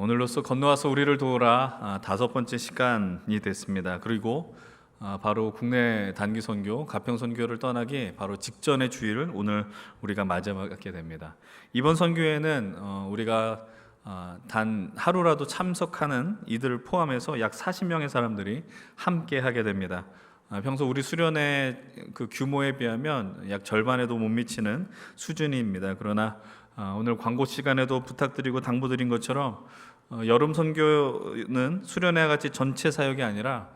오늘로써 건너와서 우리를 도우라 다섯 번째 시간이 됐습니다. 그리고 바로 국내 단기 선교, 가평 선교를 떠나기 바로 직전의 주일을 오늘 우리가 맞이하게 됩니다. 이번 선교에는 우리가 단 하루라도 참석하는 이들을 포함해서 약 40명의 사람들이 함께 하게 됩니다. 평소 우리 수련의 그 규모에 비하면 약 절반에도 못 미치는 수준입니다. 그러나 오늘 광고 시간에도 부탁드리고 당부드린 것처럼 여름 선교는 수련회와 같이 전체 사역이 아니라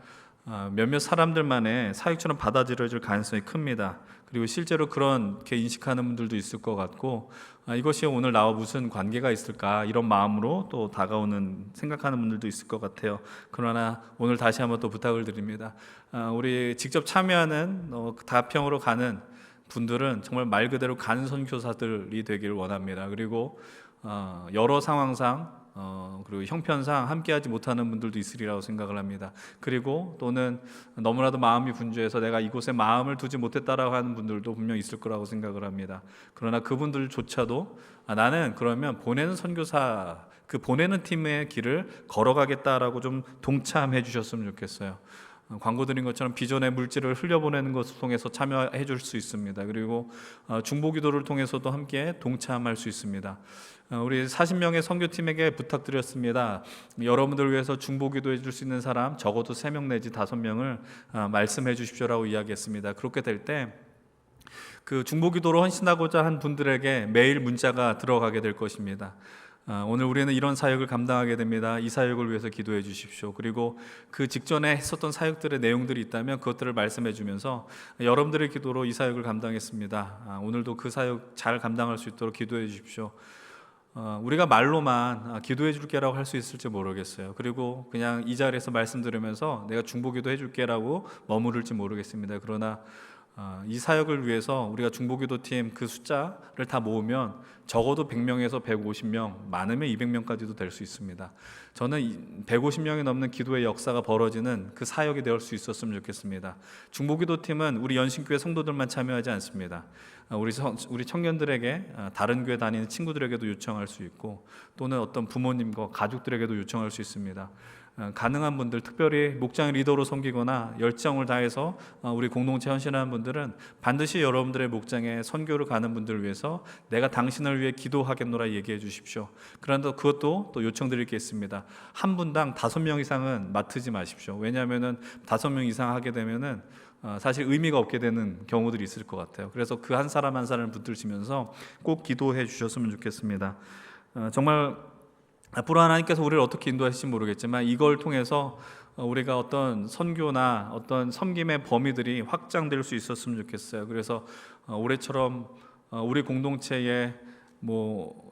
몇몇 사람들만의 사역처럼 받아들여질 가능성이 큽니다. 그리고 실제로 그렇게 인식하는 분들도 있을 것 같고, 이것이 오늘 나와 무슨 관계가 있을까 이런 마음으로 또 다가오는 생각하는 분들도 있을 것 같아요. 그러나 오늘 다시 한번 또 부탁을 드립니다. 우리 직접 참여하는 가평으로 가는 분들은 정말 말 그대로 간 선교사들이 되길 원합니다. 그리고 여러 상황상 그리고 형편상 함께하지 못하는 분들도 있으리라고 생각을 합니다. 그리고 또는 너무나도 마음이 분주해서 내가 이곳에 마음을 두지 못했다라고 하는 분들도 분명 있을 거라고 생각을 합니다. 그러나 그분들조차도 나는 그러면 보내는 선교사, 그 보내는 팀의 길을 걸어가겠다라고 좀 동참해 주셨으면 좋겠어요. 광고 드린 것처럼 비전의 물질을 흘려보내는 것을 통해서 참여해 줄 수 있습니다. 그리고 중보기도를 통해서도 함께 동참할 수 있습니다. 우리 40명의 선교팀에게 부탁드렸습니다. 여러분들을 위해서 중보기도 해줄 수 있는 사람 적어도 3명 내지 5명을 말씀해 주십시오라고 이야기했습니다. 그렇게 될 때 그 중보기도로 헌신하고자 한 분들에게 매일 문자가 들어가게 될 것입니다. 오늘 우리는 이런 사역을 감당하게 됩니다. 이 사역을 위해서 기도해 주십시오. 그리고 그 직전에 했었던 사역들의 내용들이 있다면 그것들을 말씀해 주면서 여러분들의 기도로 이 사역을 감당했습니다. 오늘도 그 사역 잘 감당할 수 있도록 기도해 주십시오. 우리가 말로만 기도해 줄게라고 할 수 있을지 모르겠어요. 그리고 그냥 이 자리에서 말씀 들으면서 내가 중보기도 해줄게라고 머무를지 모르겠습니다. 그러나 이 사역을 위해서 우리가 중보기도팀 그 숫자를 다 모으면 적어도 100명에서 150명, 많으면 200명까지도 될 수 있습니다. 저는 150명이 넘는 기도의 역사가 벌어지는 그 사역이 될 수 있었으면 좋겠습니다. 중보기도팀은 우리 연신교회 성도들만 참여하지 않습니다. 우리 청년들에게 다른 교회 다니는 친구들에게도 요청할 수 있고, 또는 어떤 부모님과 가족들에게도 요청할 수 있습니다. 가능한 분들, 특별히 목장 리더로 섬기거나 열정을 다해서 우리 공동체 헌신하는 분들은 반드시 여러분들의 목장에 선교를 가는 분들을 위해서 내가 당신을 위해 기도하겠노라 얘기해 주십시오. 그런데 그것도 또 요청드릴 게 있습니다. 한 분당 5명 이상은 맡지 마십시오. 왜냐하면 5명 이상 하게 되면은 사실 의미가 없게 되는 경우들이 있을 것 같아요. 그래서 그 한 사람 한 사람을 붙드시면서 꼭 기도해 주셨으면 좋겠습니다. 정말 앞으로 하나님께서 우리를 어떻게 인도하실지 모르겠지만 이걸 통해서 우리가 어떤 선교나 어떤 섬김의 범위들이 확장될 수 있었으면 좋겠어요. 그래서 올해처럼 우리 공동체의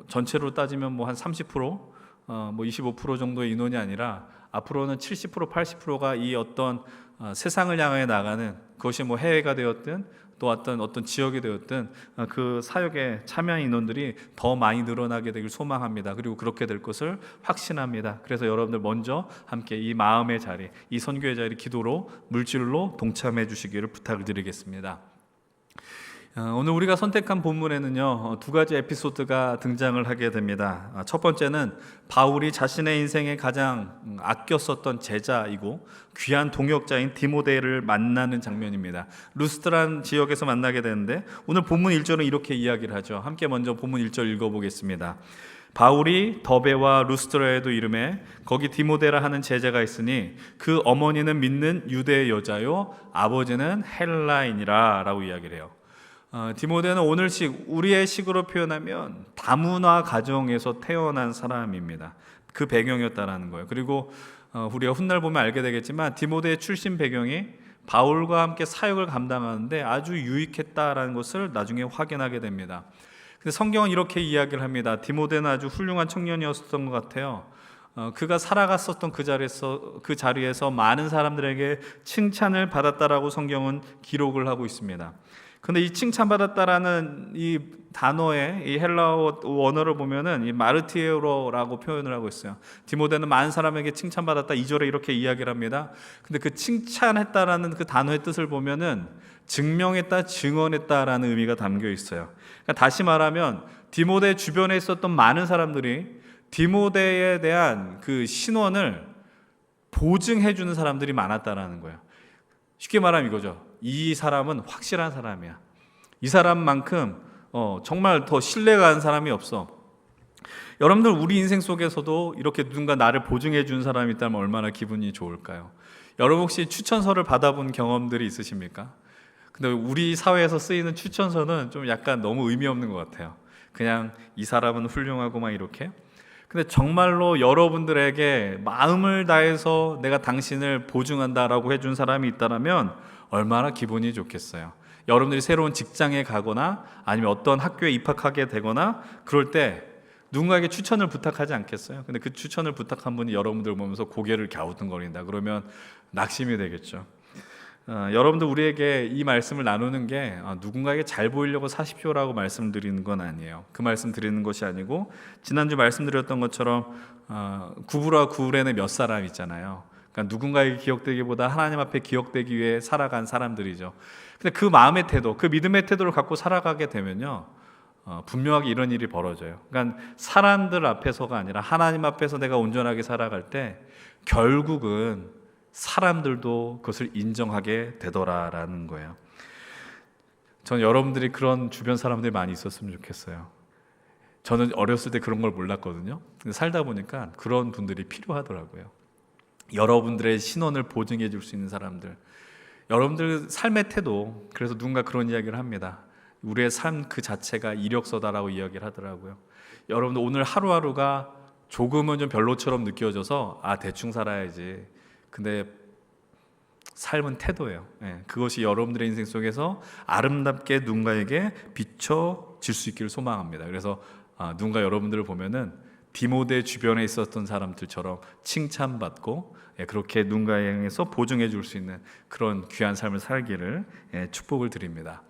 전체로 따지면 한 30%, 25% 정도의 인원이 아니라 앞으로는 70%, 80%가 이 어떤 세상을 향해 나가는, 그것이 해외가 되었든 또 어떤 지역이 되었든 그 사역에 참여한 인원들이 더 많이 늘어나게 되길 소망합니다. 그리고 그렇게 될 것을 확신합니다. 그래서 여러분들 먼저 함께 이 마음의 자리, 이 선교의 자리, 기도로 물질로 동참해 주시기를 부탁을 드리겠습니다. 오늘 우리가 선택한 본문에는요 2가지 에피소드가 등장을 하게 됩니다. 첫 번째는 바울이 자신의 인생에 가장 아껴 썼던 제자이고 귀한 동역자인 디모데를 만나는 장면입니다. 루스트란 지역에서 만나게 되는데 오늘 본문 1절은 이렇게 이야기를 하죠. 함께 먼저 본문 1절 읽어보겠습니다. 바울이 더베와 루스트라에도 이르매 거기 디모데라 하는 제자가 있으니 그 어머니는 믿는 유대 여자요 아버지는 헬라인이라 라고 이야기를 해요. 디모데는 오늘식, 우리의 식으로 표현하면 다문화 가정에서 태어난 사람입니다. 그 배경이었다라는 거예요. 그리고 우리가 훗날 보면 알게 되겠지만 디모데의 출신 배경이 바울과 함께 사역을 감당하는데 아주 유익했다라는 것을 나중에 확인하게 됩니다. 근데 성경은 이렇게 이야기를 합니다. 디모데는 아주 훌륭한 청년이었던 것 같아요. 그가 살아갔었던 그 자리에서 많은 사람들에게 칭찬을 받았다라고 성경은 기록을 하고 있습니다. 근데 이 칭찬받았다라는 이 단어의 이 헬라어 원어를 보면은 이 마르티에로라고 표현을 하고 있어요. 디모데는 많은 사람에게 칭찬받았다 2절에 이렇게 이야기를 합니다. 근데 그 칭찬했다라는 그 단어의 뜻을 보면은 증명했다, 증언했다라는 의미가 담겨 있어요. 그러니까 다시 말하면 디모데 주변에 있었던 많은 사람들이 디모데에 대한 그 신원을 보증해 주는 사람들이 많았다라는 거예요. 쉽게 말하면 이거죠. 이 사람은 확실한 사람이야. 이 사람만큼 정말 더 신뢰가 가는 사람이 없어. 여러분들 우리 인생 속에서도 이렇게 누군가 나를 보증해 준 사람이 있다면 얼마나 기분이 좋을까요? 여러분 혹시 추천서를 받아본 경험들이 있으십니까? 근데 우리 사회에서 쓰이는 추천서는 좀 약간 너무 의미 없는 것 같아요. 그냥 이 사람은 훌륭하고 막 이렇게. 근데 정말로 여러분들에게 마음을 다해서 내가 당신을 보증한다라고 해준 사람이 있다면 얼마나 기분이 좋겠어요. 여러분들이 새로운 직장에 가거나 아니면 어떤 학교에 입학하게 되거나 그럴 때 누군가에게 추천을 부탁하지 않겠어요? 근데 그 추천을 부탁한 분이 여러분들 보면서 고개를 갸우뚱거린다. 그러면 낙심이 되겠죠. 여러분들 우리에게 이 말씀을 나누는 게 누군가에게 잘 보이려고 사십시오라고 말씀드리는 건 아니에요. 그 말씀 드리는 것이 아니고 지난주 말씀드렸던 것처럼 구부라 구레네 몇 사람 있잖아요. 그러니까 누군가에게 기억되기보다 하나님 앞에 기억되기 위해 살아간 사람들이죠. 근데 그 마음의 태도, 그 믿음의 태도를 갖고 살아가게 되면요, 분명하게 이런 일이 벌어져요. 그러니까 사람들 앞에서가 아니라 하나님 앞에서 내가 온전하게 살아갈 때 결국은 사람들도 그것을 인정하게 되더라라는 거예요. 저는 여러분들이 그런 주변 사람들이 많이 있었으면 좋겠어요. 저는 어렸을 때 그런 걸 몰랐거든요. 근데 살다 보니까 그런 분들이 필요하더라고요. 여러분들의 신원을 보증해 줄 수 있는 사람들, 여러분들 삶의 태도, 그래서 누군가 그런 이야기를 합니다. 우리의 삶 그 자체가 이력서다라고 이야기를 하더라고요. 여러분들 오늘 하루하루가 조금은 좀 별로처럼 느껴져서 대충 살아야지. 근데 삶은 태도예요. 그것이 여러분들의 인생 속에서 아름답게 누군가에게 비춰질 수 있기를 소망합니다. 그래서 누군가 여러분들을 보면은 디모데 주변에 있었던 사람들처럼 칭찬받고 그렇게 누군가에 향해서 보증해 줄 수 있는 그런 귀한 삶을 살기를 축복을 드립니다.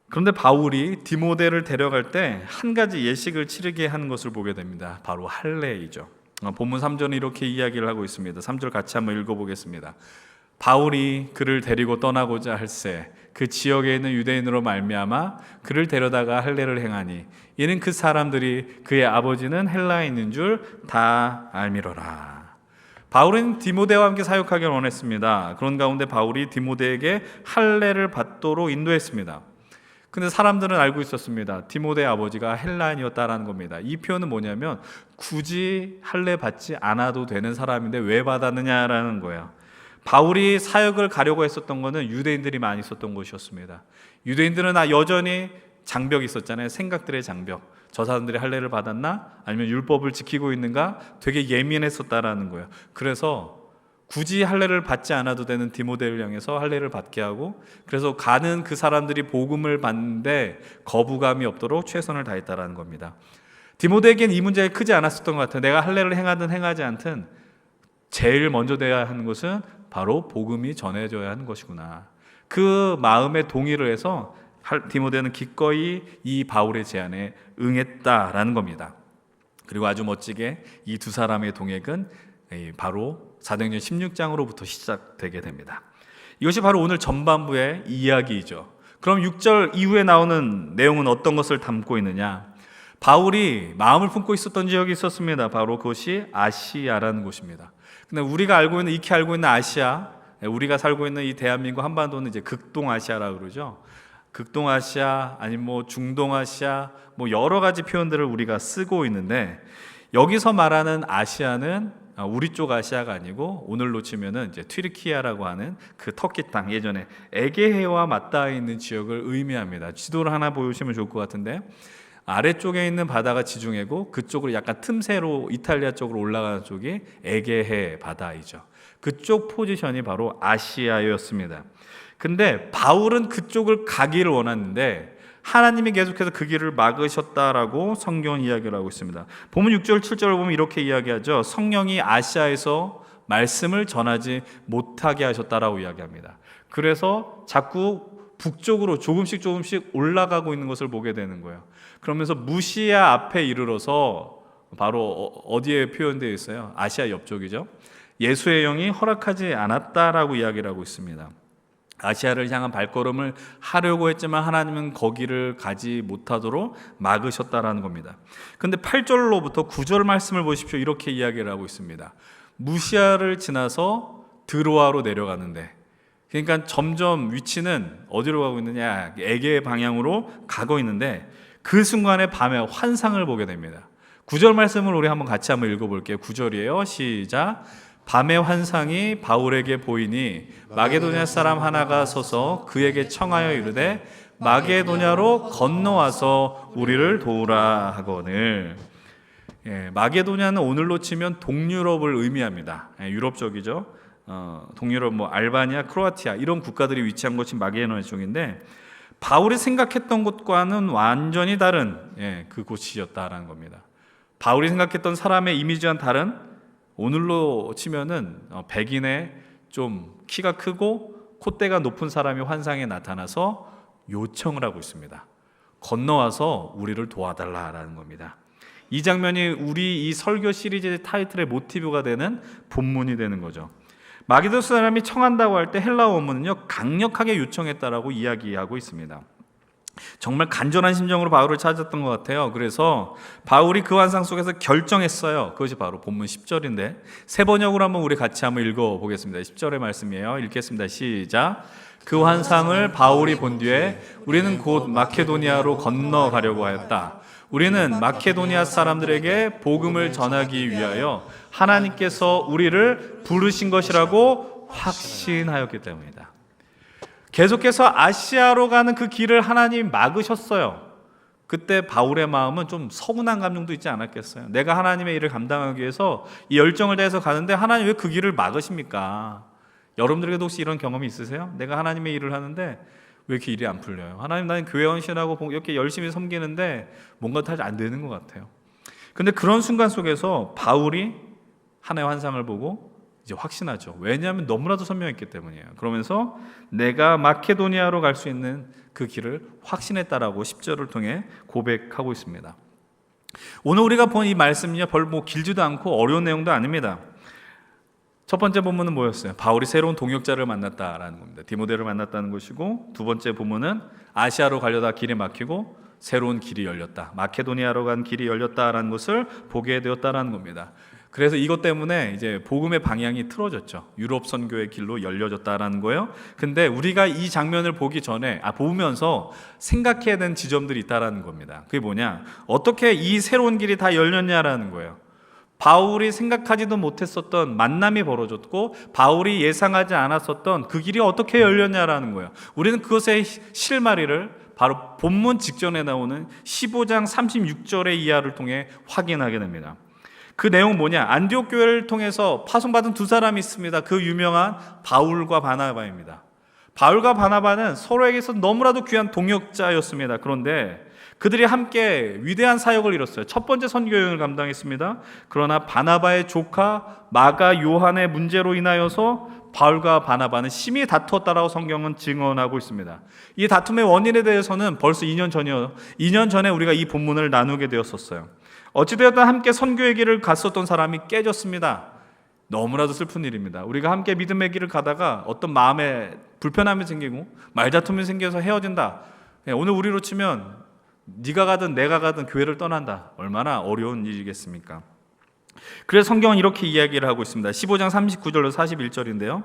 그런데 바울이 디모데를 데려갈 때 한 가지 예식을 치르게 하는 것을 보게 됩니다. 바로 할례이죠. 본문 3절은 이렇게 이야기를 하고 있습니다. 3절 같이 한번 읽어보겠습니다. 바울이 그를 데리고 떠나고자 할새 그 지역에 있는 유대인으로 말미암아 그를 데려다가 할례를 행하니 이는 그 사람들이 그의 아버지는 헬라에 있는 줄 다 알미러라. 바울은 디모데와 함께 사역하기를 원했습니다. 그런 가운데 바울이 디모데에게 할례를 받도록 인도했습니다. 근데 사람들은 알고 있었습니다. 디모데의 아버지가 헬라인이었다라는 겁니다. 이 표현은 뭐냐면 굳이 할례 받지 않아도 되는 사람인데 왜 받았느냐라는 거예요. 바울이 사역을 가려고 했었던 것은 유대인들이 많이 있었던 곳이었습니다. 유대인들은 여전히 장벽이 있었잖아요. 생각들의 장벽. 저 사람들이 할례를 받았나? 아니면 율법을 지키고 있는가? 되게 예민했었다라는 거예요. 그래서 굳이 할례를 받지 않아도 되는 디모데를 향해서 할례를 받게 하고, 그래서 가는 그 사람들이 복음을 받는데 거부감이 없도록 최선을 다했다라는 겁니다. 디모데에겐 이 문제가 크지 않았었던 것 같아요. 내가 할례를 행하든 행하지 않든 제일 먼저 돼야 하는 것은 바로 복음이 전해져야 하는 것이구나. 그 마음에 동의를 해서 디모데는 기꺼이 이 바울의 제안에 응했다라는 겁니다. 그리고 아주 멋지게 이 두 사람의 동행은 바로 사도행전 16장으로부터 시작되게 됩니다. 이것이 바로 오늘 전반부의 이야기이죠. 그럼 6절 이후에 나오는 내용은 어떤 것을 담고 있느냐? 바울이 마음을 품고 있었던 지역이 있었습니다. 바로 그것이 아시아라는 곳입니다. 근데 우리가 익히 알고 있는 아시아, 우리가 살고 있는 이 대한민국 한반도는 이제 극동아시아라고 그러죠. 극동아시아 아니면 중동아시아 여러 가지 표현들을 우리가 쓰고 있는데, 여기서 말하는 아시아는 우리 쪽 아시아가 아니고 오늘로 치면은 이제 튀르키아라고 하는 그 터키 땅, 예전에 에게해와 맞닿아 있는 지역을 의미합니다. 지도를 하나 보시면 좋을 것 같은데, 아래쪽에 있는 바다가 지중해고 그쪽으로 약간 틈새로 이탈리아 쪽으로 올라가는 쪽이 에게해 바다이죠. 그쪽 포지션이 바로 아시아였습니다. 근데 바울은 그쪽을 가기를 원했는데 하나님이 계속해서 그 길을 막으셨다라고 성경은 이야기를 하고 있습니다. 보면 6절 7절을 보면 이렇게 이야기하죠. 성령이 아시아에서 말씀을 전하지 못하게 하셨다라고 이야기합니다. 그래서 자꾸 북쪽으로 조금씩 올라가고 있는 것을 보게 되는 거예요. 그러면서 무시아 앞에 이르러서 바로 어디에 표현되어 있어요? 아시아 옆쪽이죠. 예수의 영이 허락하지 않았다라고 이야기를 하고 있습니다. 아시아를 향한 발걸음을 하려고 했지만 하나님은 거기를 가지 못하도록 막으셨다라는 겁니다. 근데 8절로부터 9절 말씀을 보십시오. 이렇게 이야기를 하고 있습니다. 무시아를 지나서 드로아로 내려가는데, 그러니까 점점 위치는 어디로 가고 있느냐, 에게 방향으로 가고 있는데 그 순간에 밤에 환상을 보게 됩니다. 9절 말씀을 우리 같이 한번 읽어볼게요. 9절이에요. 시작. 밤의 환상이 바울에게 보이니 마게도냐 사람 하나가 서서 그에게 청하여 이르되 마게도냐로 건너와서 우리를 도우라 하거늘. 마게도냐는 오늘로 치면 동유럽을 의미합니다. 유럽 쪽이죠. 동유럽 알바니아, 크로아티아 이런 국가들이 위치한 곳이 마게도냐 쪽인데, 바울이 생각했던 곳과는 완전히 다른 그 곳이었다라는 겁니다. 바울이 생각했던 사람의 이미지와는 다른, 오늘로 치면은 백인의 좀 키가 크고 콧대가 높은 사람이 환상에 나타나서 요청을 하고 있습니다. 건너와서 우리를 도와달라라는 겁니다. 이 장면이 우리 이 설교 시리즈의 타이틀의 모티브가 되는 본문이 되는 거죠. 마게도냐 사람이 청한다고 할 때 헬라어 원문은요, 강력하게 요청했다라고 이야기하고 있습니다. 정말 간절한 심정으로 바울을 찾았던 것 같아요. 그래서 바울이 그 환상 속에서 결정했어요. 그것이 바로 본문 10절인데 세 번역으로 한번 우리 같이 한번 읽어보겠습니다. 10절의 말씀이에요. 읽겠습니다. 시작. 그 환상을 바울이 본 뒤에 우리는 곧 마케도니아로 건너가려고 하였다. 우리는 마케도니아 사람들에게 복음을 전하기 위하여 하나님께서 우리를 부르신 것이라고 확신하였기 때문이다. 계속해서 아시아로 가는 그 길을 하나님이 막으셨어요. 그때 바울의 마음은 좀 서운한 감정도 있지 않았겠어요? 내가 하나님의 일을 감당하기 위해서 이 열정을 다해서 가는데 하나님 왜 그 길을 막으십니까? 여러분들에게도 혹시 이런 경험이 있으세요? 내가 하나님의 일을 하는데 왜 이렇게 일이 안 풀려요? 하나님, 나는 교회 헌신하고 이렇게 열심히 섬기는데 뭔가 잘 안 되는 것 같아요. 근데 그런 순간 속에서 바울이 하나의 환상을 보고 이제 확신하죠. 왜냐하면 너무나도 선명했기 때문이에요. 그러면서 내가 마케도니아로 갈 수 있는 그 길을 확신했다라고 10절을 통해 고백하고 있습니다. 오늘 우리가 본 이 말씀은요, 별로 길지도 않고 어려운 내용도 아닙니다. 첫 번째 본문은 뭐였어요? 바울이 새로운 동역자를 만났다라는 겁니다. 디모데를 만났다는 것이고, 두 번째 본문은 아시아로 가려다 길이 막히고 새로운 길이 열렸다, 마케도니아로 간 길이 열렸다라는 것을 보게 되었다라는 겁니다. 그래서 이것 때문에 이제 복음의 방향이 틀어졌죠. 유럽 선교의 길로 열려졌다라는 거예요. 근데 우리가 이 장면을 보기 전에 보면서 생각해야 되는 지점들이 있다라는 겁니다. 그게 뭐냐? 어떻게 이 새로운 길이 다 열렸냐라는 거예요. 바울이 생각하지도 못했었던 만남이 벌어졌고 바울이 예상하지 않았었던 그 길이 어떻게 열렸냐라는 거예요. 우리는 그것의 실마리를 바로 본문 직전에 나오는 15장 36절의 이하를 통해 확인하게 됩니다. 그 내용은 뭐냐? 안디옥 교회를 통해서 파송받은 두 사람이 있습니다. 그 유명한 바울과 바나바입니다. 바울과 바나바는 서로에게서 너무나도 귀한 동역자였습니다. 그런데 그들이 함께 위대한 사역을 이뤘어요. 첫 번째 선교 여행을 감당했습니다. 그러나 바나바의 조카 마가 요한의 문제로 인하여서 바울과 바나바는 심히 다투었다라고 성경은 증언하고 있습니다. 이 다툼의 원인에 대해서는 벌써 2년 전이요. 2년 전에 우리가 이 본문을 나누게 되었었어요. 어찌되었든 함께 선교의 길을 갔었던 사람이 깨졌습니다. 너무나도 슬픈 일입니다. 우리가 함께 믿음의 길을 가다가 어떤 마음에 불편함이 생기고 말다툼이 생겨서 헤어진다. 오늘 우리로 치면 네가 가든 내가 가든 교회를 떠난다. 얼마나 어려운 일이겠습니까? 그래서 성경은 이렇게 이야기를 하고 있습니다. 15장 39절로 41절인데요.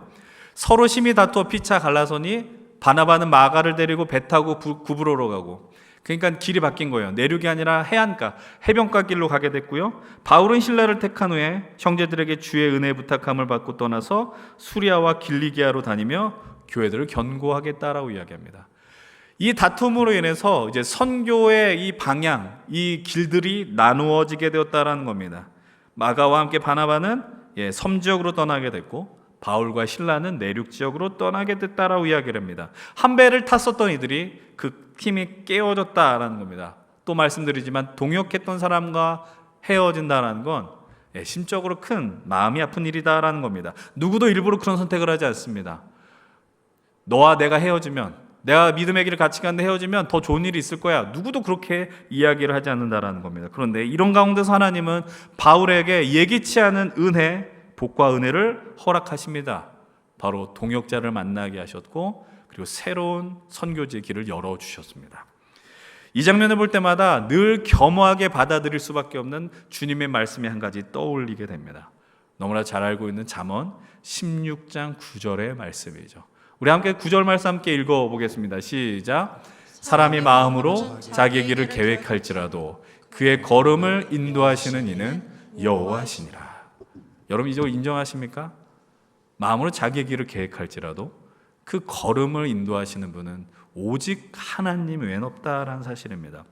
서로 심히 다투어 피차 갈라서니 바나바는 마가를 데리고 배 타고 구브로로 가고, 그러니까 길이 바뀐 거예요. 내륙이 아니라 해안가, 해변가 길로 가게 됐고요. 바울은 신라를 택한 후에 형제들에게 주의 은혜 부탁함을 받고 떠나서 수리아와 길리기아로 다니며 교회들을 견고하겠다라고 이야기합니다. 이 다툼으로 인해서 이제 선교의 이 방향, 이 길들이 나누어지게 되었다라는 겁니다. 마가와 함께 바나바는 섬 지역으로 떠나게 됐고, 바울과 신라는 내륙 지역으로 떠나게 됐다라고 이야기를 합니다. 한 배를 탔었던 이들이 그 팀이 깨어졌다라는 겁니다. 또 말씀드리지만 동역했던 사람과 헤어진다라는 건 심적으로 큰 마음이 아픈 일이다라는 겁니다. 누구도 일부러 그런 선택을 하지 않습니다. 너와 내가 헤어지면, 내가 믿음의 길을 같이 가는데 헤어지면 더 좋은 일이 있을 거야. 누구도 그렇게 이야기를 하지 않는다라는 겁니다. 그런데 이런 가운데서 하나님은 바울에게 예기치 않은 은혜, 복과 은혜를 허락하십니다. 바로 동역자를 만나게 하셨고 그리고 새로운 선교지의 길을 열어주셨습니다. 이 장면을 볼 때마다 늘 겸허하게 받아들일 수밖에 없는 주님의 말씀이 한 가지 떠올리게 됩니다. 너무나 잘 알고 있는 잠언 16장 9절의 말씀이죠. 우리 함께 9절 말씀 함께 읽어보겠습니다. 시작. 사람이 마음으로 자기의 길을 계획할지라도 그의 걸음을 인도하시는 이는 여호와시니라. 여러분 이거 인정하십니까? 마음으로 자기의 길을 계획할지라도 그 걸음을 인도하시는 분은 오직 하나님 외엔 없다라는 사실입니다.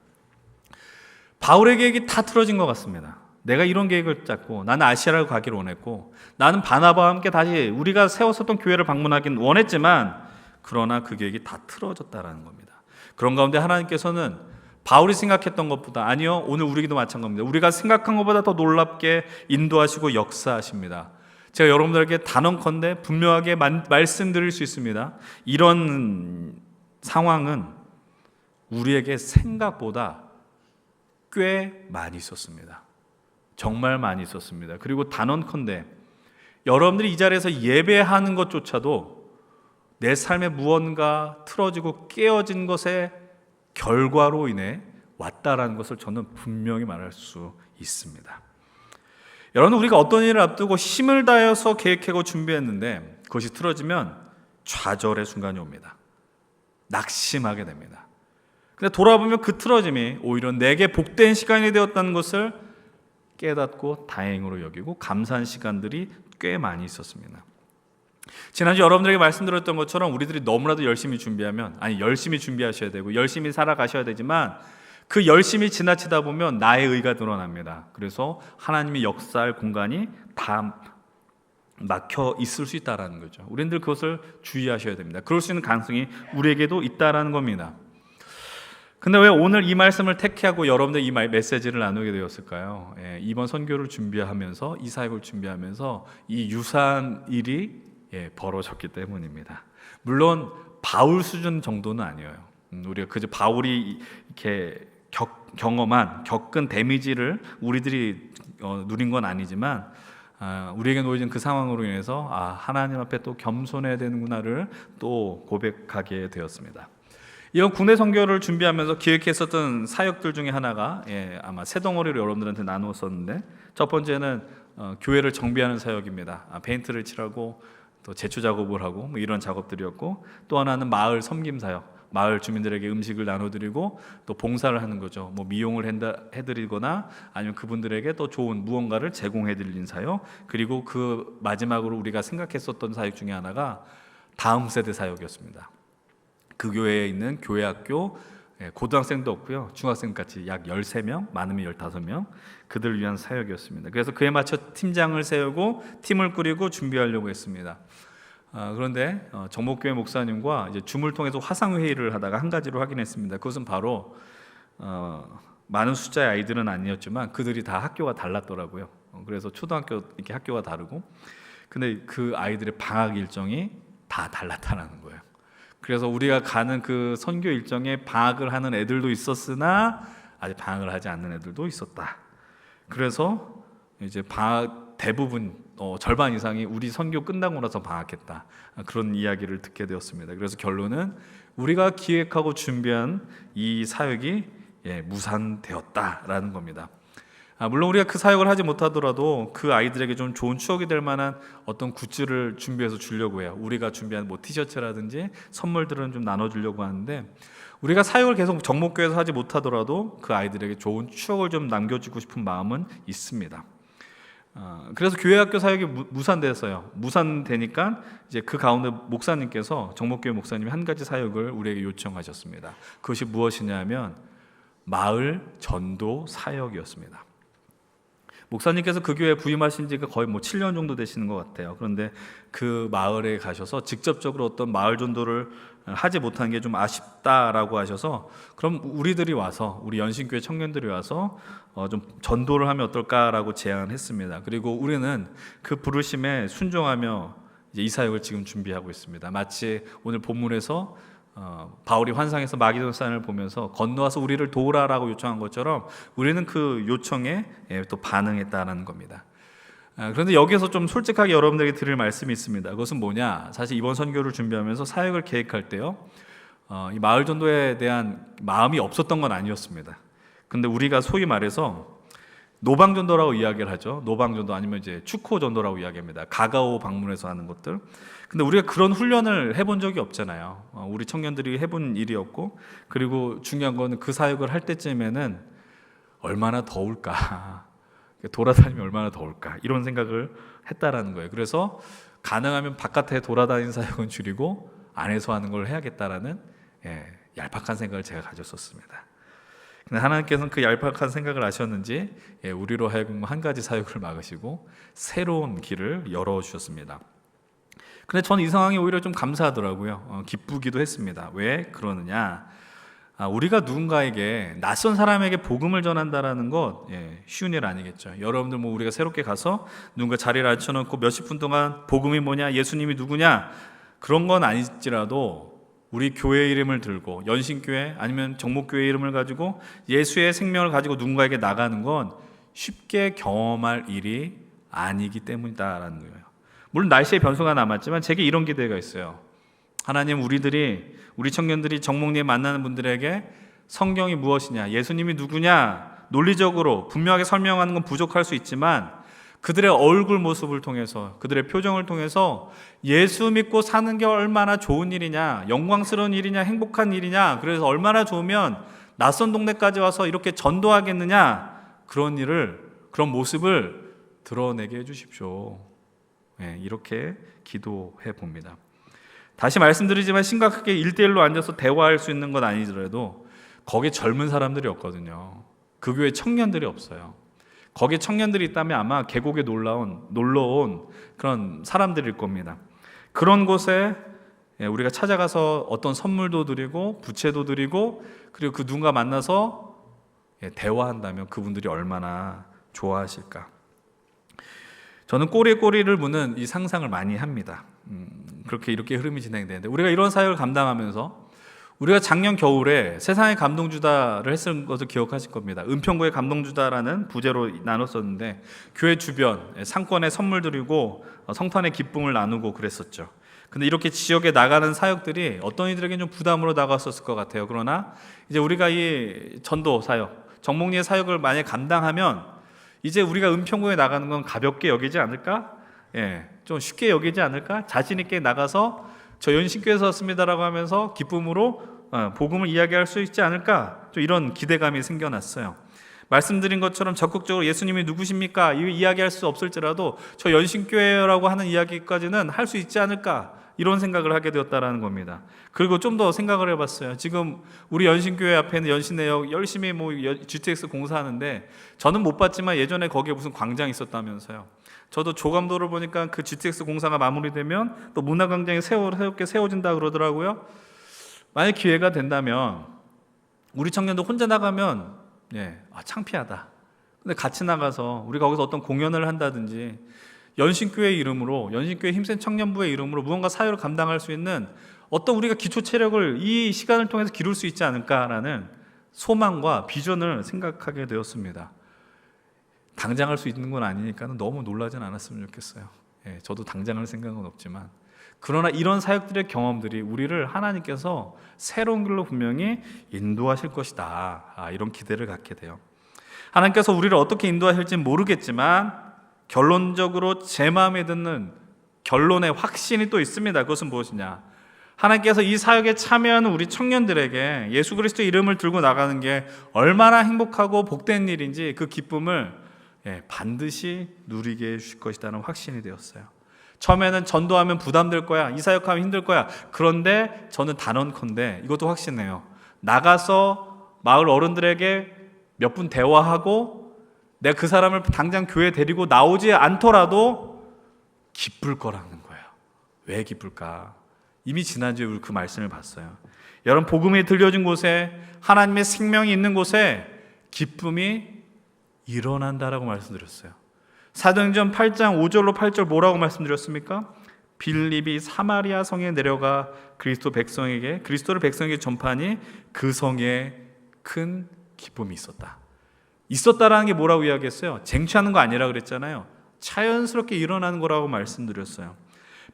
바울의 계획이 다 틀어진 것 같습니다. 내가 이런 계획을 짰고 나는 아시아를 가기를 원했고 나는 바나바와 함께 다시 우리가 세웠었던 교회를 방문하긴 원했지만 그러나 그 계획이 다 틀어졌다라는 겁니다. 그런 가운데 하나님께서는 바울이 생각했던 것보다 아니요 오늘 우리에게도 마찬가지입니다. 우리가 생각한 것보다 더 놀랍게 인도하시고 역사하십니다. 제가 여러분들에게 단언컨대 분명하게 말씀드릴 수 있습니다. 이런 상황은 우리에게 생각보다 꽤 많이 있었습니다. 정말 많이 있었습니다. 그리고 단언컨대 여러분들이 이 자리에서 예배하는 것조차도 내 삶에 무언가 틀어지고 깨어진 것의 결과로 인해 왔다라는 것을 저는 분명히 말할 수 있습니다. 여러분 우리가 어떤 일을 앞두고 힘을 다해서 계획하고 준비했는데 그것이 틀어지면 좌절의 순간이 옵니다. 낙심하게 됩니다. 근데 돌아보면 그 틀어짐이 오히려 내게 복된 시간이 되었다는 것을 깨닫고 다행으로 여기고 감사한 시간들이 꽤 많이 있었습니다. 지난주 여러분들에게 말씀드렸던 것처럼 우리들이 너무나도 열심히 준비하면 열심히 준비하셔야 되고 열심히 살아가셔야 되지만 그 열심히 지나치다 보면 나의 의가 드러납니다. 그래서 하나님이 역사할 공간이 다 막혀 있을 수 있다는 거죠. 우리들 그것을 주의하셔야 됩니다. 그럴 수 있는 가능성이 우리에게도 있다는 겁니다. 근데 왜 오늘 이 말씀을 택하고 여러분들 이 메시지를 나누게 되었을까요? 이번 선교를 준비하면서 이 사역을 준비하면서 이 유사한 일이 벌어졌기 때문입니다. 물론 바울 수준 정도는 아니에요. 우리가 그저 바울이 이렇게 겪은 데미지를 우리들이 누린 건 아니지만 우리에게 놓여진 그 상황으로 인해서 하나님 앞에 또 겸손해야 되는구나를 또 고백하게 되었습니다. 이번 국내 선교를 준비하면서 기획했었던 사역들 중에 하나가 아마 세 덩어리로 여러분들한테 나누었었는데 첫 번째는 교회를 정비하는 사역입니다. 페인트를 칠하고 또 제초 작업을 하고 이런 작업들이었고 또 하나는 마을 섬김 사역, 마을 주민들에게 음식을 나눠드리고 또 봉사를 하는 거죠. 미용을 해드리거나 아니면 그분들에게 또 좋은 무언가를 제공해드리는 사역. 그리고 그 마지막으로 우리가 생각했었던 사역 중에 하나가 다음 세대 사역이었습니다. 그 교회에 있는 교회학교 고등학생도 없고요, 중학생까지 약 13명, 많으면 15명 그들을 위한 사역이었습니다. 그래서 그에 맞춰 팀장을 세우고 팀을 꾸리고 준비하려고 했습니다. 그런데 정목교회 목사님과 이제 줌을 통해서 화상회의를 하다가 한 가지로 확인했습니다. 그것은 바로 많은 숫자의 아이들은 아니었지만 그들이 다 학교가 달랐더라고요. 그래서 초등학교 이렇게 학교가 다르고 근데 그 아이들의 방학 일정이 다 달랐다는 거예요. 그래서 우리가 가는 그 선교 일정에 방학을 하는 애들도 있었으나 아직 방학을 하지 않는 애들도 있었다. 그래서 이제 방학 대부분 절반 이상이 우리 선교 끝나고 나서 방학했다. 그런 이야기를 듣게 되었습니다. 그래서 결론은 우리가 기획하고 준비한 이 사역이 무산되었다라는 겁니다. 물론 우리가 그 사역을 하지 못하더라도 그 아이들에게 좀 좋은 추억이 될 만한 어떤 굿즈를 준비해서 주려고 해요. 우리가 준비한 티셔츠라든지 선물들은 좀 나눠주려고 하는데 우리가 사역을 계속 정목교회에서 하지 못하더라도 그 아이들에게 좋은 추억을 좀 남겨주고 싶은 마음은 있습니다. 그래서 교회학교 사역이 무산됐어요. 무산되니까 이제 그 가운데 목사님께서 정목교회 목사님이 한 가지 사역을 우리에게 요청하셨습니다. 그것이 무엇이냐면 마을 전도 사역이었습니다. 목사님께서 그 교회에 부임하신 지가 거의 7년 정도 되시는 것 같아요. 그런데 그 마을에 가셔서 직접적으로 어떤 마을 전도를 하지 못한 게 좀 아쉽다라고 하셔서 그럼 우리들이 와서 우리 연신교회 청년들이 와서 좀 전도를 하면 어떨까라고 제안했습니다. 그리고 우리는 그 부르심에 순종하며 이제 이 사역을 지금 준비하고 있습니다. 마치 오늘 본문에서 바울이 환상에서 마게돈 산을 보면서 건너와서 우리를 도우라라고 요청한 것처럼 우리는 그 요청에 또 반응했다는 겁니다. 그런데 여기서 좀 솔직하게 여러분들에게 드릴 말씀이 있습니다. 그것은 뭐냐? 사실 이번 선교를 준비하면서 사역을 계획할 때요, 이 마을 전도에 대한 마음이 없었던 건 아니었습니다. 근데 우리가 소위 말해서 노방 전도라고 이야기를 하죠. 노방 전도 아니면 이제 축호 전도라고 이야기합니다. 가가오 방문해서 하는 것들. 근데 우리가 그런 훈련을 해본 적이 없잖아요. 우리 청년들이 해본 일이었고, 그리고 중요한 거는 그 사역을 할 때쯤에는 얼마나 더울까, 돌아다니면 얼마나 더울까, 이런 생각을 했다라는 거예요. 그래서 가능하면 바깥에 돌아다니는 사역은 줄이고 안에서 하는 걸 해야겠다라는 얄팍한 생각을 제가 가졌었습니다. 근데 하나님께서는 그 얄팍한 생각을 아셨는지 우리로 하여금 한 가지 사역을 막으시고 새로운 길을 열어주셨습니다. 근데 저는 이 상황이 오히려 좀 감사하더라고요. 기쁘기도 했습니다. 왜 그러느냐? 우리가 누군가에게, 낯선 사람에게 복음을 전한다라는 것 쉬운 일 아니겠죠. 여러분들 우리가 새롭게 가서 누군가 자리를 앉혀놓고 몇십 분 동안 복음이 뭐냐, 예수님이 누구냐, 그런 건 아닐지라도 우리 교회 이름을 들고, 연신교회 아니면 정목교회 이름을 가지고 예수의 생명을 가지고 누군가에게 나가는 건 쉽게 경험할 일이 아니기 때문이다라는 거예요. 물론 날씨의 변수가 남았지만 제게 이런 기대가 있어요. 하나님, 우리 청년들이 정목리에 만나는 분들에게 성경이 무엇이냐, 예수님이 누구냐 논리적으로 분명하게 설명하는 건 부족할 수 있지만 그들의 얼굴 모습을 통해서, 그들의 표정을 통해서 예수 믿고 사는 게 얼마나 좋은 일이냐, 영광스러운 일이냐, 행복한 일이냐, 그래서 얼마나 좋으면 낯선 동네까지 와서 이렇게 전도하겠느냐, 그런 모습을 드러내게 해주십시오. 이렇게 기도해 봅니다. 다시 말씀드리지만 심각하게 1대1로 앉아서 대화할 수 있는 건 아니더라도 거기에 젊은 사람들이 없거든요. 그 교회 청년들이 없어요. 거기에 청년들이 있다면 아마 계곡에 놀러온 그런 사람들일 겁니다. 그런 곳에 우리가 찾아가서 어떤 선물도 드리고 부채도 드리고, 그리고 그 누군가 만나서 대화한다면 그분들이 얼마나 좋아하실까. 저는 꼬리에 꼬리를 무는 이 상상을 많이 합니다. 이렇게 흐름이 진행되는데, 우리가 이런 사역을 감당하면서 우리가 작년 겨울에 세상의 감동주다를 했을 것을 기억하실 겁니다. 은평구의 감동주다라는 부제로 나눴었는데 교회 주변 상권에 선물 드리고 성탄의 기쁨을 나누고 그랬었죠. 근데 이렇게 지역에 나가는 사역들이 어떤 이들에게는 좀 부담으로 다가왔었을 것 같아요. 그러나 이제 우리가 이 전도 사역, 정목리의 사역을 만약 감당하면 이제 우리가 은평구에 나가는 건 가볍게 여기지 않을까? 좀 쉽게 여기지 않을까? 자신 있게 나가서 저 연신교회에서 왔습니다라고 하면서 기쁨으로 복음을 이야기할 수 있지 않을까? 좀 이런 기대감이 생겨났어요. 말씀드린 것처럼 적극적으로 예수님이 누구십니까? 이야기할 수 없을지라도 저 연신교회라고 하는 이야기까지는 할 수 있지 않을까? 이런 생각을 하게 되었다라는 겁니다. 그리고 좀 더 생각을 해봤어요. 지금 우리 연신교회 앞에는 연신내역 열심히 GTX 공사하는데 저는 못 봤지만 예전에 거기에 무슨 광장이 있었다면서요. 저도 조감도를 보니까 그 GTX 공사가 마무리되면 또 문화광장이 새롭게 세워진다 그러더라고요. 만약 기회가 된다면 우리 청년도 혼자 나가면 창피하다. 근데 같이 나가서 우리가 거기서 어떤 공연을 한다든지 연신교회 이름으로, 연신교회 힘센 청년부의 이름으로 무언가 사역을 감당할 수 있는 어떤 우리가 기초 체력을 이 시간을 통해서 기를 수 있지 않을까라는 소망과 비전을 생각하게 되었습니다. 당장 할 수 있는 건 아니니까 너무 놀라진 않았으면 좋겠어요. 저도 당장 할 생각은 없지만, 그러나 이런 사역들의 경험들이 우리를 하나님께서 새로운 길로 분명히 인도하실 것이다, 이런 기대를 갖게 돼요. 하나님께서 우리를 어떻게 인도하실지는 모르겠지만 결론적으로 제 마음에 드는 결론의 확신이 또 있습니다. 그것은 무엇이냐? 하나님께서 이 사역에 참여하는 우리 청년들에게 예수 그리스도 이름을 들고 나가는 게 얼마나 행복하고 복된 일인지 그 기쁨을 반드시 누리게 해주실 것이라는 확신이 되었어요. 처음에는 전도하면 부담될 거야, 이 사역하면 힘들 거야. 그런데 저는 단언컨대 이것도 확신해요. 나가서 마을 어른들에게 몇 분 대화하고 내가 그 사람을 당장 교회에 데리고 나오지 않더라도 기쁠 거라는 거예요. 왜 기쁠까? 이미 지난주에 우리 그 말씀을 봤어요. 여러분, 복음이 들려진 곳에, 하나님의 생명이 있는 곳에 기쁨이 일어난다라고 말씀드렸어요. 사도행전 8장 5절로 8절 뭐라고 말씀드렸습니까? 빌립이 사마리아 성에 내려가 그리스도를 백성에게 전파하니 그 성에 큰 기쁨이 있었다라는 게 뭐라고 이야기했어요? 쟁취하는 거 아니라 그랬잖아요. 자연스럽게 일어나는 거라고 말씀드렸어요.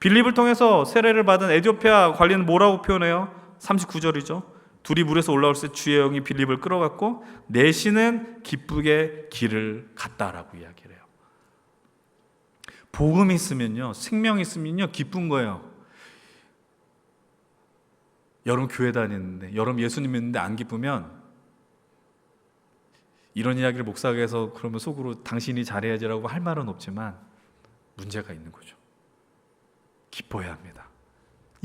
빌립을 통해서 세례를 받은 에티오피아 관리는 뭐라고 표현해요? 39절이죠. 둘이 물에서 올라올 때 주의 영이 빌립을 끌어갔고 내시는 기쁘게 길을 갔다라고 이야기를 해요. 복음이 있으면요, 생명이 있으면요, 기쁜 거예요. 여러분 교회 다니는데, 여러분 예수님 믿는데 안 기쁘면 이런 이야기를 목사에게서 그러면 속으로 당신이 잘해야지라고 할 말은 없지만 문제가 있는 거죠. 기뻐해야 합니다.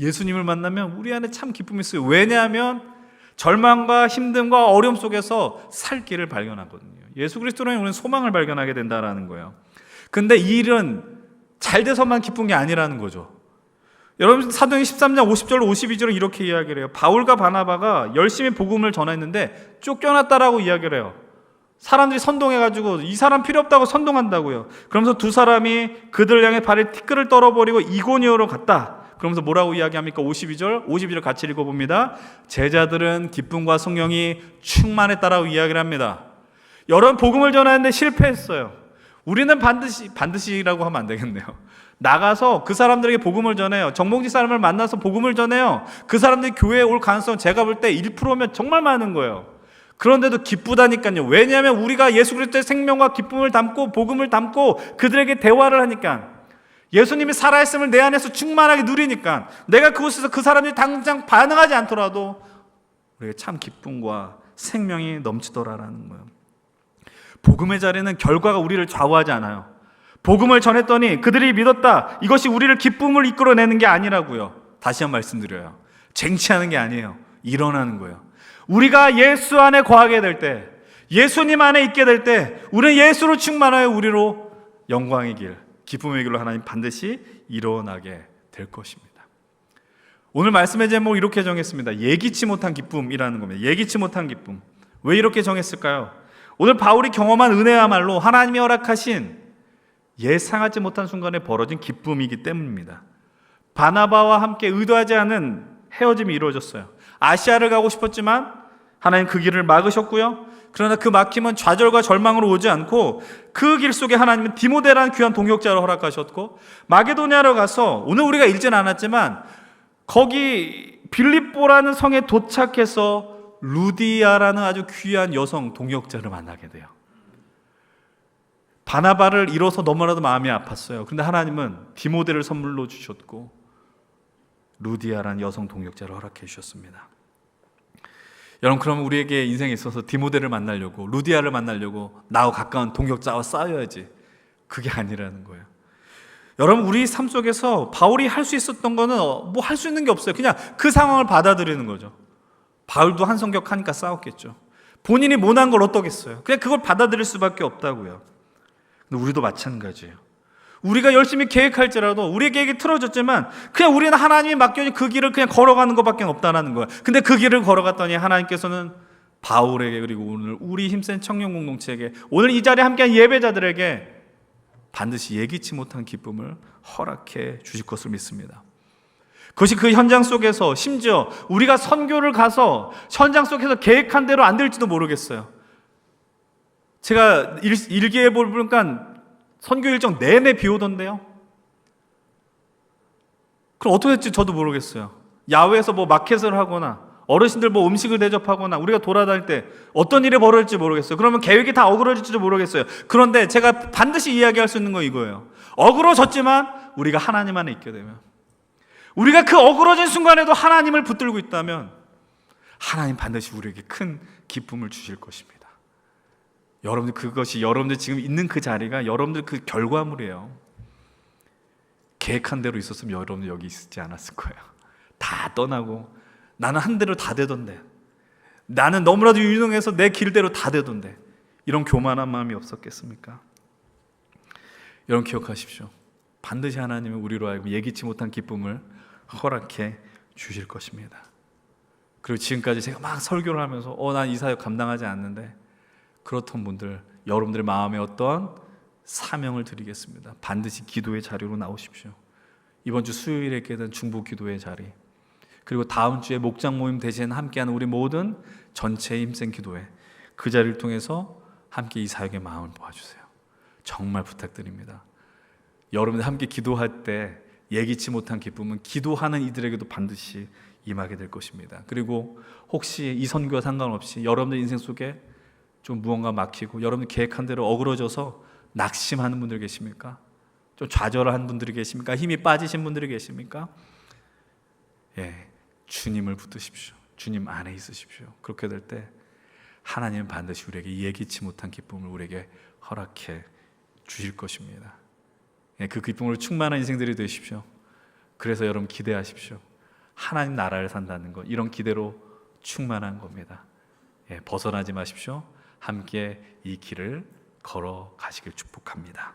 예수님을 만나면 우리 안에 참 기쁨이 있어요. 왜냐하면 절망과 힘듦과 어려움 속에서 살 길을 발견하거든요. 예수 그리스도로 우리는 소망을 발견하게 된다는 거예요. 근데 이 일은 잘 돼서만 기쁜 게 아니라는 거죠. 여러분 사도행전 13장 50절 52절은 이렇게 이야기를 해요. 바울과 바나바가 열심히 복음을 전했는데 쫓겨났다라고 이야기를 해요. 사람들이 선동해가지고 이 사람 필요 없다고 선동한다고요. 그러면서 두 사람이 그들 향해 발에 티끌을 떨어버리고 이고니오로 갔다. 그러면서 뭐라고 이야기합니까? 52절 같이 읽어봅니다. 제자들은 기쁨과 성령이 충만했다라고 이야기를 합니다. 여러분 복음을 전하는데 실패했어요. 우리는 반드시라고 하면 안 되겠네요. 나가서 그 사람들에게 복음을 전해요. 정봉지 사람을 만나서 복음을 전해요. 그 사람들이 교회에 올 가능성 제가 볼 때 1%면 정말 많은 거예요. 그런데도 기쁘다니까요. 왜냐하면 우리가 예수 그리스도의 생명과 기쁨을 담고 복음을 담고 그들에게 대화를 하니까, 예수님이 살아있음을 내 안에서 충만하게 누리니까, 내가 그곳에서 그 사람들이 당장 반응하지 않더라도 우리가 참 기쁨과 생명이 넘치더라라는 거예요. 복음의 자리는 결과가 우리를 좌우하지 않아요. 복음을 전했더니 그들이 믿었다, 이것이 우리를 기쁨을 이끌어내는 게 아니라고요. 다시 한번 말씀드려요. 쟁취하는 게 아니에요. 일어나는 거예요. 우리가 예수 안에 거하게 될 때, 예수님 안에 있게 될 때, 우리는 예수로 충만하여 우리로 영광의 길, 기쁨의 길로 하나님 반드시 일어나게 될 것입니다. 오늘 말씀의 제목을 이렇게 정했습니다. 예기치 못한 기쁨이라는 겁니다. 예기치 못한 기쁨. 왜 이렇게 정했을까요? 오늘 바울이 경험한 은혜야말로 하나님이 허락하신 예상하지 못한 순간에 벌어진 기쁨이기 때문입니다. 바나바와 함께 의도하지 않은 헤어짐이 이루어졌어요. 아시아를 가고 싶었지만 하나님 그 길을 막으셨고요. 그러나 그 막힘은 좌절과 절망으로 오지 않고 그 길 속에 하나님은 디모데라는 귀한 동역자를 허락하셨고, 마게도냐로 가서 오늘 우리가 읽진 않았지만 거기 빌립보라는 성에 도착해서 루디아라는 아주 귀한 여성 동역자를 만나게 돼요. 바나바를 잃어서 너무나도 마음이 아팠어요. 그런데 하나님은 디모데를 선물로 주셨고 루디아라는 여성 동역자를 허락해 주셨습니다. 여러분, 그럼 우리에게 인생에 있어서 디모데를 만나려고, 루디아를 만나려고 나와 가까운 동역자와 싸워야지, 그게 아니라는 거예요. 여러분, 우리 삶 속에서 바울이 할 수 있었던 거는 뭐 할 수 있는 게 없어요. 그냥 그 상황을 받아들이는 거죠. 바울도 한 성격 하니까 싸웠겠죠. 본인이 못한 걸 어떠겠어요. 그냥 그걸 받아들일 수밖에 없다고요. 근데 우리도 마찬가지예요. 우리가 열심히 계획할지라도 우리의 계획이 틀어졌지만 그냥 우리는 하나님이 맡겨진 그 길을 그냥 걸어가는 것밖에 없다는 거예요. 근데 그 길을 걸어갔더니 하나님께서는 바울에게, 그리고 오늘 우리 힘센 청년 공동체에게, 오늘 이 자리에 함께한 예배자들에게 반드시 예기치 못한 기쁨을 허락해 주실 것을 믿습니다. 그것이 그 현장 속에서, 심지어 우리가 선교를 가서 현장 속에서 계획한 대로 안 될지도 모르겠어요. 제가 일기에 보니까 선교 일정 내내 비 오던데요. 그럼 어떻게 될지 저도 모르겠어요. 야외에서 뭐 마켓을 하거나 어르신들 뭐 음식을 대접하거나 우리가 돌아다닐 때 어떤 일이 벌어질지 모르겠어요. 그러면 계획이 다 어그러질지도 모르겠어요. 그런데 제가 반드시 이야기할 수 있는 건 이거예요. 어그러졌지만 우리가 하나님 안에 있게 되면, 우리가 그 어그러진 순간에도 하나님을 붙들고 있다면 하나님 반드시 우리에게 큰 기쁨을 주실 것입니다. 여러분들, 그것이 여러분들 지금 있는 그 자리가 여러분들 그 결과물이에요. 계획한 대로 있었으면 여러분들 여기 있지 않았을 거예요. 다 떠나고, 나는 한 대로 다 되던데, 나는 너무나도 유능해서 내 길대로 다 되던데, 이런 교만한 마음이 없었겠습니까? 여러분 기억하십시오. 반드시 하나님은 우리로 하여금 예기치 못한 기쁨을 허락해 주실 것입니다. 그리고 지금까지 제가 막 설교를 하면서 난 이 사역 감당하지 않는데, 그렇던 분들, 여러분들의 마음에 어떤 사명을 드리겠습니다. 반드시 기도의 자리로 나오십시오. 이번 주 수요일에 있게 된 중보 기도의 자리, 그리고 다음 주에 목장 모임 대신 함께하는 우리 모든 전체의 힘센 기도회, 그 자리를 통해서 함께 이 사역의 마음을 모아주세요. 정말 부탁드립니다. 여러분들 함께 기도할 때 예기치 못한 기쁨은 기도하는 이들에게도 반드시 임하게 될 것입니다. 그리고 혹시 이 선교와 상관없이 여러분들 인생 속에 좀 무언가 막히고 여러분 계획한 대로 어그러져서 낙심하는 분들 계십니까? 좀 좌절한 분들이 계십니까? 힘이 빠지신 분들이 계십니까? 예, 주님을 붙드십시오. 주님 안에 있으십시오. 그렇게 될 때 하나님은 반드시 우리에게 예기치 못한 기쁨을 우리에게 허락해 주실 것입니다. 예, 그 기쁨으로 충만한 인생들이 되십시오. 그래서 여러분 기대하십시오. 하나님 나라를 산다는 것, 이런 기대로 충만한 겁니다. 예, 벗어나지 마십시오. 함께 이 길을 걸어 가시길 축복합니다.